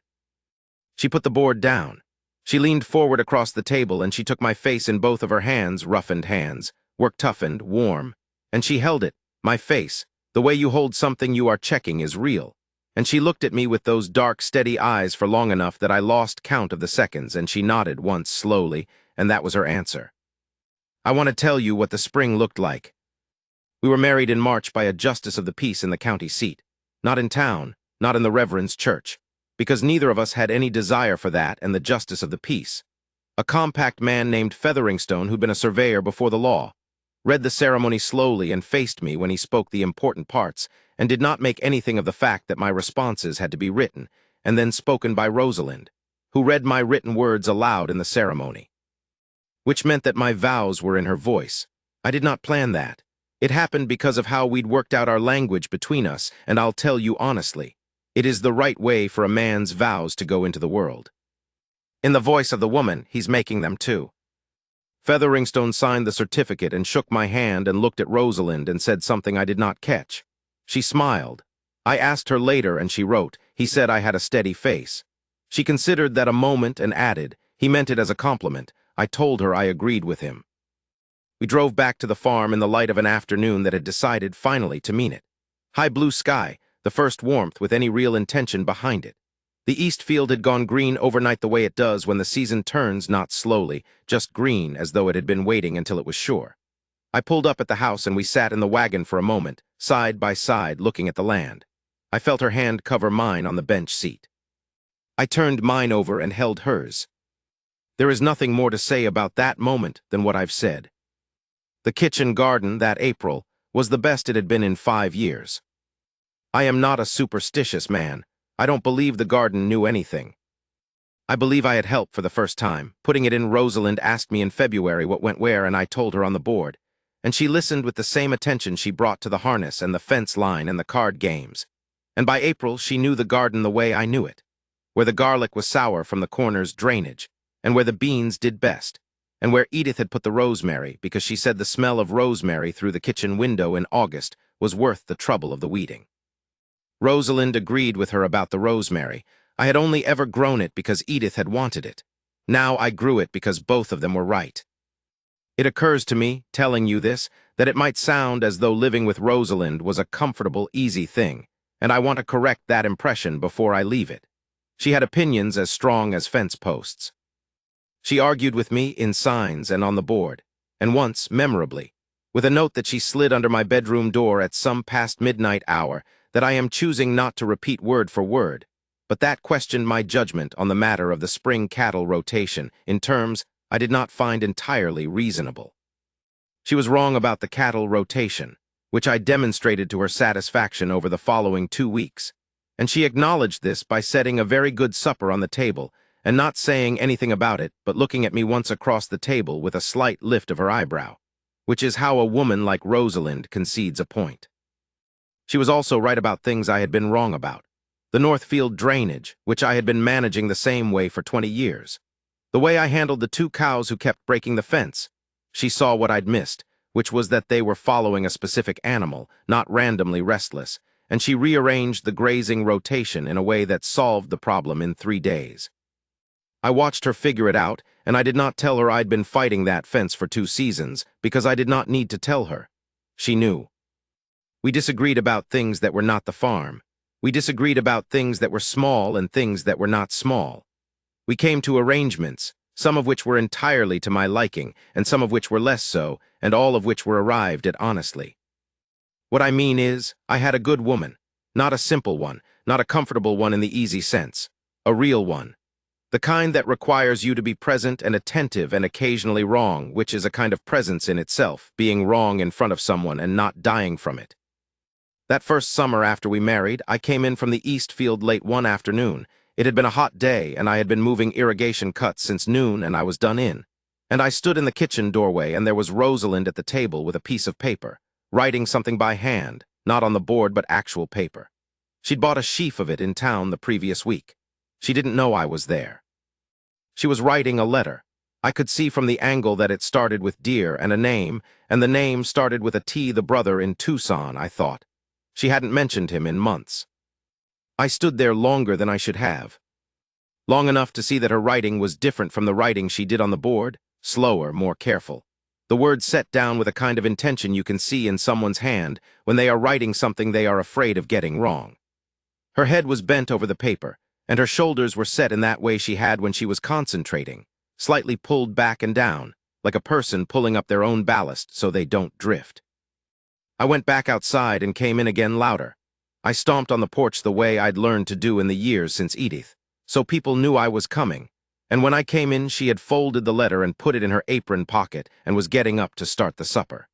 She put the board down. She leaned forward across the table and she took my face in both of her hands, roughened hands, work-toughened, warm, and she held it, my face. The way you hold something you are checking is real. And she looked at me with those dark, steady eyes for long enough that I lost count of the seconds, and she nodded once slowly, and that was her answer. I want to tell you what the spring looked like. We were married in March by a justice of the peace in the county seat. Not in town, not in the reverend's church, because neither of us had any desire for that and the justice of the peace. A compact man named Featheringstone, who'd been a surveyor before the law, read the ceremony slowly and faced me when he spoke the important parts, and did not make anything of the fact that my responses had to be written, and then spoken by Rosalind, who read my written words aloud in the ceremony. Which meant that my vows were in her voice. I did not plan that. It happened because of how we'd worked out our language between us, and I'll tell you honestly, it is the right way for a man's vows to go into the world. In the voice of the woman, he's making them too. Featheringstone signed the certificate and shook my hand and looked at Rosalind and said something I did not catch. She smiled. I asked her later and she wrote, he said I had a steady face. She considered that a moment and added, he meant it as a compliment. I told her I agreed with him. We drove back to the farm in the light of an afternoon that had decided finally to mean it. High blue sky, the first warmth with any real intention behind it. The east field had gone green overnight the way it does when the season turns, not slowly, just green as though it had been waiting until it was sure. I pulled up at the house and we sat in the wagon for a moment, side by side, looking at the land. I felt her hand cover mine on the bench seat. I turned mine over and held hers. There is nothing more to say about that moment than what I've said. The kitchen garden that April was the best it had been in 5 years. I am not a superstitious man. I don't believe the garden knew anything. I believe I had help for the first time. Putting it in, Rosalind asked me in February what went where, and I told her on the board. And she listened with the same attention she brought to the harness and the fence line and the card games. And by April, she knew the garden the way I knew it, where the garlic was sour from the corner's drainage, and where the beans did best, and where Edith had put the rosemary, because she said the smell of rosemary through the kitchen window in August was worth the trouble of the weeding. Rosalind agreed with her about the rosemary. I had only ever grown it because Edith had wanted it. Now I grew it because both of them were right. It occurs to me, telling you this, that it might sound as though living with Rosalind was a comfortable, easy thing, and I want to correct that impression before I leave it. She had opinions as strong as fence posts. She argued with me in signs and on the board, and once, memorably, with a note that she slid under my bedroom door at some past midnight hour that I am choosing not to repeat word for word, but that questioned my judgment on the matter of the spring cattle rotation in terms I did not find entirely reasonable. She was wrong about the cattle rotation, which I demonstrated to her satisfaction over the following 2 weeks, and she acknowledged this by setting a very good supper on the table and not saying anything about it, but looking at me once across the table with a slight lift of her eyebrow, which is how a woman like Rosalind concedes a point. She was also right about things I had been wrong about. The Northfield drainage, which I had been managing the same way for 20 years. The way I handled the 2 cows who kept breaking the fence. She saw what I'd missed, which was that they were following a specific animal, not randomly restless, and she rearranged the grazing rotation in a way that solved the problem in 3 days. I watched her figure it out, and I did not tell her I'd been fighting that fence for 2 seasons, because I did not need to tell her. She knew. We disagreed about things that were not the farm. We disagreed about things that were small and things that were not small. We came to arrangements, some of which were entirely to my liking, and some of which were less so, and all of which were arrived at honestly. What I mean is, I had a good woman, not a simple one, not a comfortable one in the easy sense, a real one. The kind that requires you to be present and attentive and occasionally wrong, which is a kind of presence in itself, being wrong in front of someone and not dying from it. That first summer after we married, I came in from the East Field late one afternoon. It had been a hot day, and I had been moving irrigation cuts since noon, and I was done in. And I stood in the kitchen doorway, and there was Rosalind at the table with a piece of paper, writing something by hand, not on the board but actual paper. She'd bought a sheaf of it in town the previous week. She didn't know I was there. She was writing a letter. I could see from the angle that it started with Dear and a name, and the name started with a T, the brother in Tucson, I thought. She hadn't mentioned him in months. I stood there longer than I should have. Long enough to see that her writing was different from the writing she did on the board, slower, more careful. The words set down with a kind of intention you can see in someone's hand when they are writing something they are afraid of getting wrong. Her head was bent over the paper, and her shoulders were set in that way she had when she was concentrating, slightly pulled back and down, like a person pulling up their own ballast so they don't drift. I went back outside and came in again louder. I stomped on the porch the way I'd learned to do in the years since Edith, so people knew I was coming, and when I came in she had folded the letter and put it in her apron pocket and was getting up to start the supper.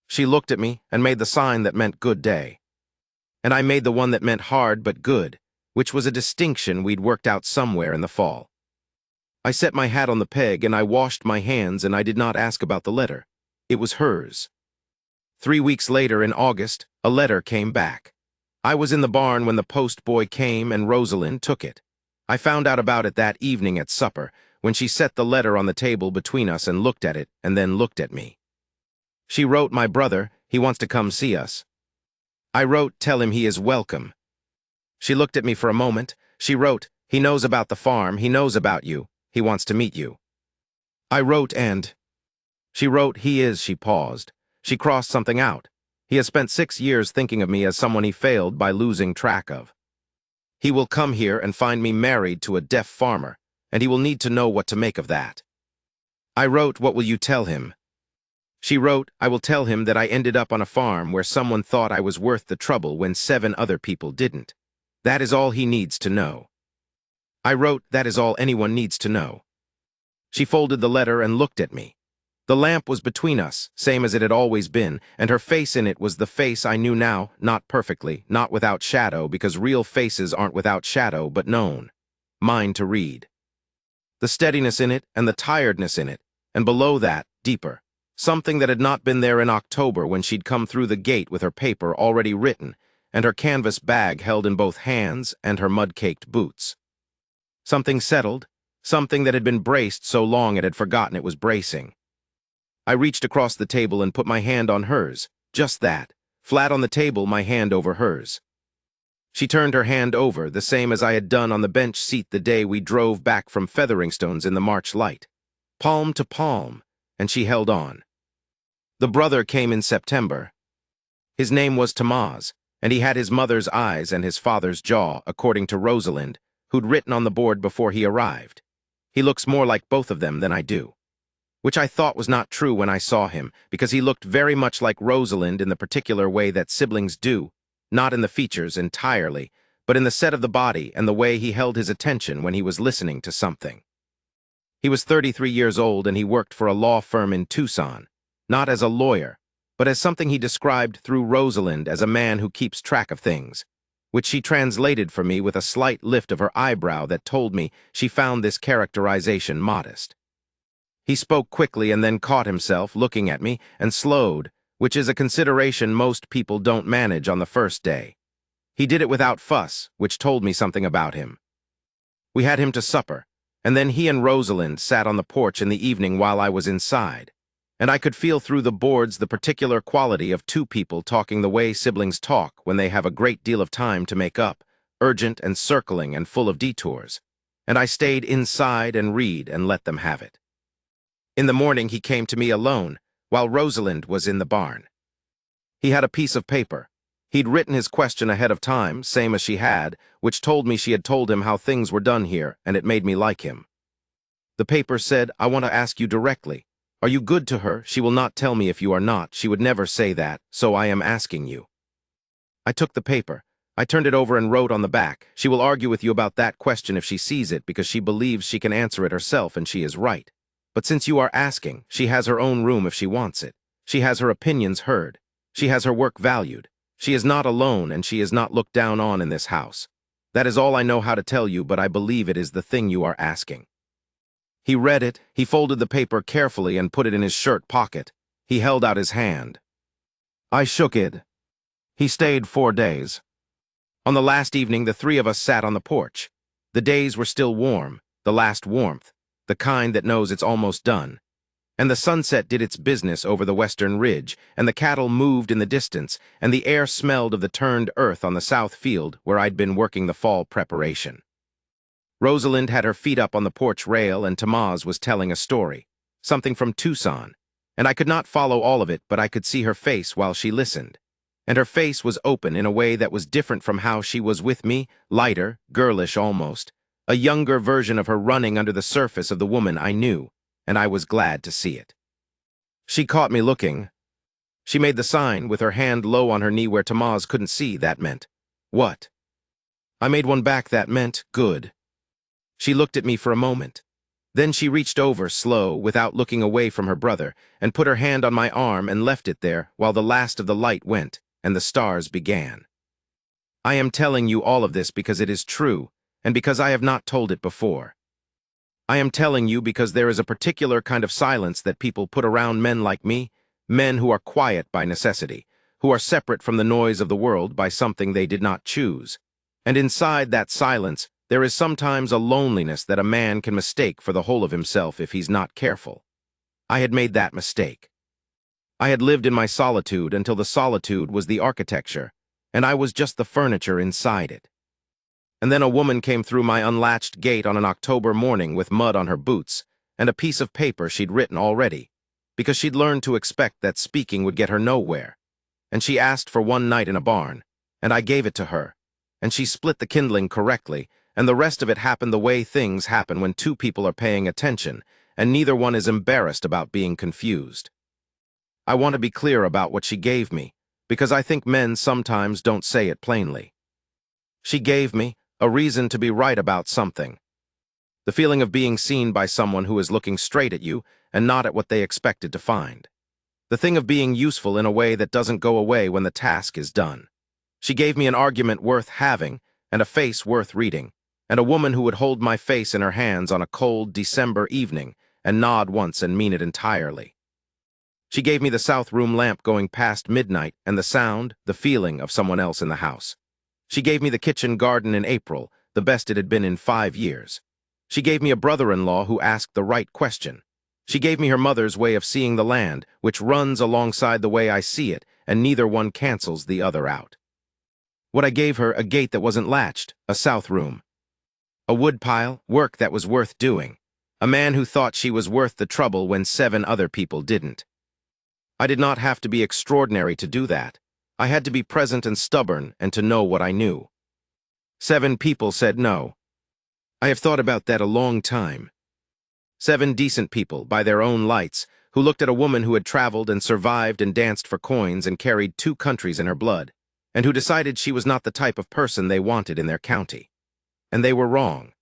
She looked at me and made the sign that meant good day. And I made the one that meant hard but good, which was a distinction we'd worked out somewhere in the fall. I set my hat on the peg and I washed my hands, and I did not ask about the letter. It was hers. 3 weeks later, in August, a letter came back. I was in the barn when the post boy came and Rosalind took it. I found out about it that evening at supper, when she set the letter on the table between us and looked at it and then looked at me. She wrote, "My brother, he wants to come see us." I wrote, "Tell him he is welcome." She looked at me for a moment. She wrote, "He knows about the farm, he knows about you, he wants to meet you." I wrote, and she wrote, she paused. She crossed something out. He has spent 6 years thinking of me as someone he failed by losing track of. He will come here and find me married to a deaf farmer, and he will need to know what to make of that. I wrote, "What will you tell him?" She wrote, "I will tell him that I ended up on a farm where someone thought I was worth the trouble when 7 other people didn't. That is all he needs to know." I wrote, "That is all anyone needs to know." She folded the letter and looked at me. The lamp was between us, same as it had always been, and her face in it was the face I knew now, not perfectly, not without shadow, because real faces aren't without shadow, but known. Mine to read. The steadiness in it and the tiredness in it, and below that, deeper. Something that had not been there in October when she'd come through the gate with her paper already written, and her canvas bag held in both hands, and her mud-caked boots. Something settled, something that had been braced so long it had forgotten it was bracing. I reached across the table and put my hand on hers, just that, flat on the table, my hand over hers. She turned her hand over, the same as I had done on the bench seat the day we drove back from Featheringstone's in the March light. Palm to palm, and she held on. The brother came in September. His name was Tomás, and he had his mother's eyes and his father's jaw, according to Rosalind, who'd written on the board before he arrived. He looks more like both of them than I do. Which I thought was not true when I saw him, because he looked very much like Rosalind in the particular way that siblings do, not in the features entirely, but in the set of the body and the way he held his attention when he was listening to something. He was 33 years old, and he worked for a law firm in Tucson, not as a lawyer, but as something he described through Rosalind as a man who keeps track of things, which she translated for me with a slight lift of her eyebrow that told me she found this characterization modest. He spoke quickly and then caught himself looking at me and slowed, which is a consideration most people don't manage on the first day. He did it without fuss, which told me something about him. We had him to supper, and then he and Rosalind sat on the porch in the evening while I was inside, and I could feel through the boards the particular quality of 2 people talking the way siblings talk when they have a great deal of time to make up, urgent and circling and full of detours, and I stayed inside and read and let them have it. In the morning he came to me alone, while Rosalind was in the barn. He had a piece of paper. He'd written his question ahead of time, same as she had, which told me she had told him how things were done here, and it made me like him. The paper said, "I want to ask you directly. Are you good to her? She will not tell me if you are not. She would never say that, so I am asking you." I took the paper. I turned it over and wrote on the back, "She will argue with you about that question if she sees it, because she believes she can answer it herself, and she is right. But since you are asking, she has her own room if she wants it. She has her opinions heard. She has her work valued. She is not alone, and she is not looked down on in this house. That is all I know how to tell you, but I believe it is the thing you are asking." He read it, he folded the paper carefully and put it in his shirt pocket. He held out his hand. I shook it. He stayed 4 days. On the last evening, the three of us sat on the porch. The days were still warm, the last warmth, the kind that knows it's almost done. And the sunset did its business over the western ridge, and the cattle moved in the distance, and the air smelled of the turned earth on the south field where I'd been working the fall preparation. Rosalind had her feet up on the porch rail, and Tamaz was telling a story, something from Tucson, and I could not follow all of it, but I could see her face while she listened. And her face was open in a way that was different from how she was with me, lighter, girlish almost, a younger version of her running under the surface of the woman I knew, and I was glad to see it. She caught me looking. She made the sign with her hand low on her knee where Tamaz couldn't see. That meant, what? I made one back that meant, good. She looked at me for a moment. Then she reached over slow, without looking away from her brother, and put her hand on my arm and left it there while the last of the light went and the stars began. I am telling you all of this because it is true, and because I have not told it before. I am telling you because there is a particular kind of silence that people put around men like me, men who are quiet by necessity, who are separate from the noise of the world by something they did not choose. And inside that silence, there is sometimes a loneliness that a man can mistake for the whole of himself if he's not careful. I had made that mistake. I had lived in my solitude until the solitude was the architecture, and I was just the furniture inside it. And then a woman came through my unlatched gate on an October morning with mud on her boots and a piece of paper she'd written already, because she'd learned to expect that speaking would get her nowhere. And she asked for one night in a barn, and I gave it to her, and she split the kindling correctly, and the rest of it happened the way things happen when two people are paying attention, and neither one is embarrassed about being confused. I want to be clear about what she gave me, because I think men sometimes don't say it plainly. She gave me a reason to be right about something. The feeling of being seen by someone who is looking straight at you and not at what they expected to find. The thing of being useful in a way that doesn't go away when the task is done. She gave me an argument worth having and a face worth reading, and a woman who would hold my face in her hands on a cold December evening and nod once and mean it entirely. She gave me the south room lamp going past midnight and the sound, the feeling of someone else in the house. She gave me the kitchen garden in April, the best it had been in 5 years. She gave me a brother-in-law who asked the right question. She gave me her mother's way of seeing the land, which runs alongside the way I see it, and neither one cancels the other out. What I gave her, a gate that wasn't latched, a south room. A woodpile, work that was worth doing. A man who thought she was worth the trouble when 7 other people didn't. I did not have to be extraordinary to do that. I had to be present and stubborn and to know what I knew. 7 people said no. I have thought about that a long time. 7 decent people, by their own lights, who looked at a woman who had traveled and survived and danced for coins and carried 2 countries in her blood, and who decided she was not the type of person they wanted in their county. And they were wrong.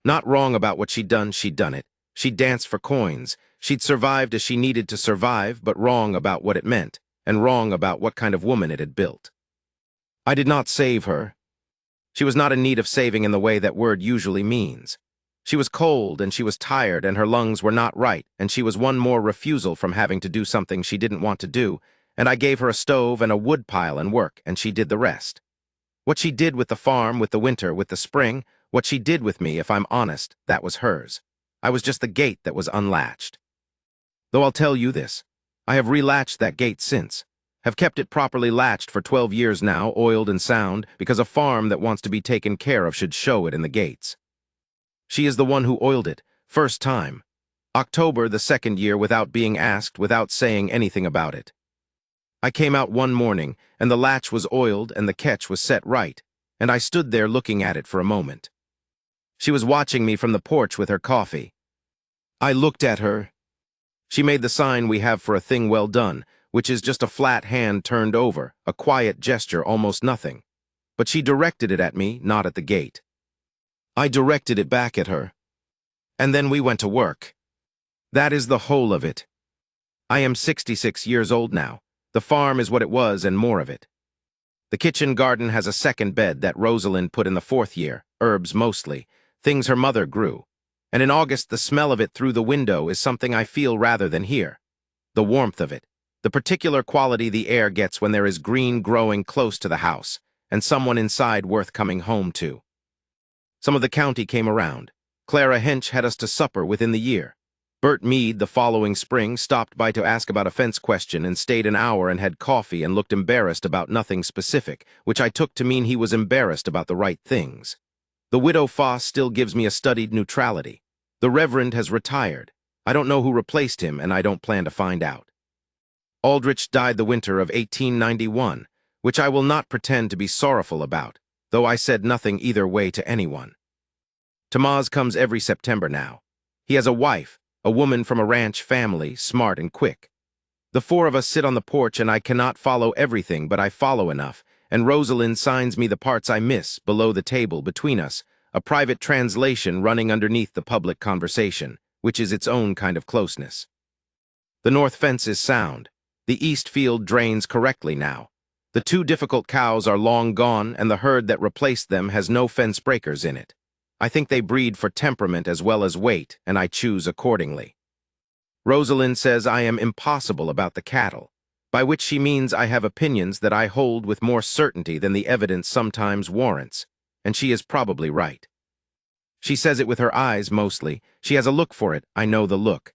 Not wrong about what she'd done it. She'd danced for coins. She'd survived as she needed to survive, but wrong about what it meant, and wrong about what kind of woman it had built. I did not save her. She was not in need of saving in the way that word usually means. She was cold, and she was tired, and her lungs were not right, and she was one more refusal from having to do something she didn't want to do, and I gave her a stove and a wood pile and work, and she did the rest. What she did with the farm, with the winter, with the spring, what she did with me, if I'm honest, that was hers. I was just the gate that was unlatched. Though I'll tell you this, I have relatched that gate since, have kept it properly latched for 12 years now, oiled and sound, because a farm that wants to be taken care of should show it in the gates. She is the one who oiled it, first time. October the 2nd year without being asked, without saying anything about it. I came out one morning, and the latch was oiled and the catch was set right, and I stood there looking at it for a moment. She was watching me from the porch with her coffee. I looked at her. She made the sign we have for a thing well done, which is just a flat hand turned over, a quiet gesture, almost nothing. But she directed it at me, not at the gate. I directed it back at her. And then we went to work. That is the whole of it. I am 66 years old now. The farm is what it was and more of it. The kitchen garden has a second bed that Rosalind put in the fourth year, herbs mostly, things her mother grew. And in August, the smell of it through the window is something I feel rather than hear. The warmth of it, the particular quality the air gets when there is green growing close to the house, and someone inside worth coming home to. Some of the county came around. Clara Hench had us to supper within the year. Bert Meade, the following spring, stopped by to ask about a fence question and stayed an hour and had coffee and looked embarrassed about nothing specific, which I took to mean he was embarrassed about the right things. The widow Foss still gives me a studied neutrality. The Reverend has retired. I don't know who replaced him, and I don't plan to find out. Aldrich died the winter of 1891, which I will not pretend to be sorrowful about, though I said nothing either way to anyone. Tamaz comes every September now. He has a wife, a woman from a ranch family, smart and quick. The four of us sit on the porch and I cannot follow everything, but I follow enough, and Rosalind signs me the parts I miss below the table between us, a private translation running underneath the public conversation, which is its own kind of closeness. The north fence is sound. The east field drains correctly now. The two difficult cows are long gone, and the herd that replaced them has no fence breakers in it. I think they breed for temperament as well as weight, and I choose accordingly. Rosalind says I am impossible about the cattle, by which she means I have opinions that I hold with more certainty than the evidence sometimes warrants, and she is probably right. She says it with her eyes mostly. She has a look for it. I know the look.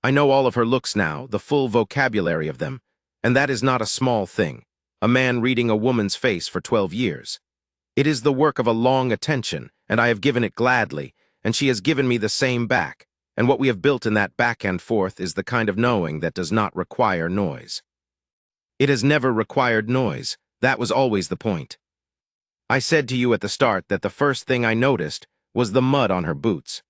I know all of her looks now, the full vocabulary of them, and that is not a small thing, a man reading a woman's face for 12 years. It is the work of a long attention, and I have given it gladly, and she has given me the same back, and what we have built in that back and forth is the kind of knowing that does not require noise. It has never required noise. That was always the point. I said to you at the start that the first thing I noticed was the mud on her boots.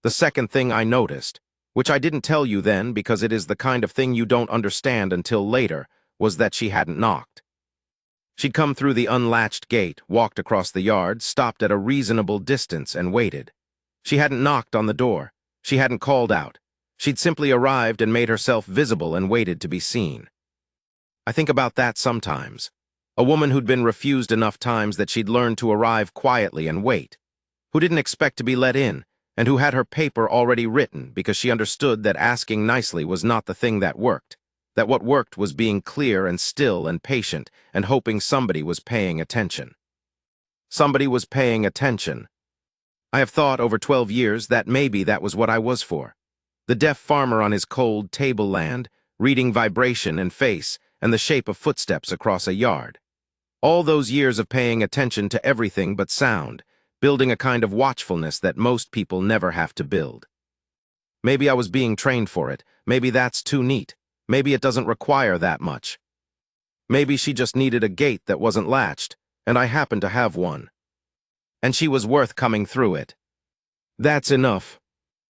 The second thing I noticed, which I didn't tell you then because it is the kind of thing you don't understand until later, was that she hadn't knocked. She'd come through the unlatched gate, walked across the yard, stopped at a reasonable distance, and waited. She hadn't knocked on the door. She hadn't called out. She'd simply arrived and made herself visible and waited to be seen. I think about that sometimes. A woman who'd been refused enough times that she'd learned to arrive quietly and wait, who didn't expect to be let in, and who had her paper already written because she understood that asking nicely was not the thing that worked, that what worked was being clear and still and patient and hoping somebody was paying attention. Somebody was paying attention. I have thought over 12 years that maybe that was what I was for. The deaf farmer on his cold tableland, reading vibration and face and the shape of footsteps across a yard. All those years of paying attention to everything but sound, building a kind of watchfulness that most people never have to build. Maybe I was being trained for it. Maybe that's too neat. Maybe it doesn't require that much. Maybe she just needed a gate that wasn't latched, and I happened to have one. And she was worth coming through it. That's enough.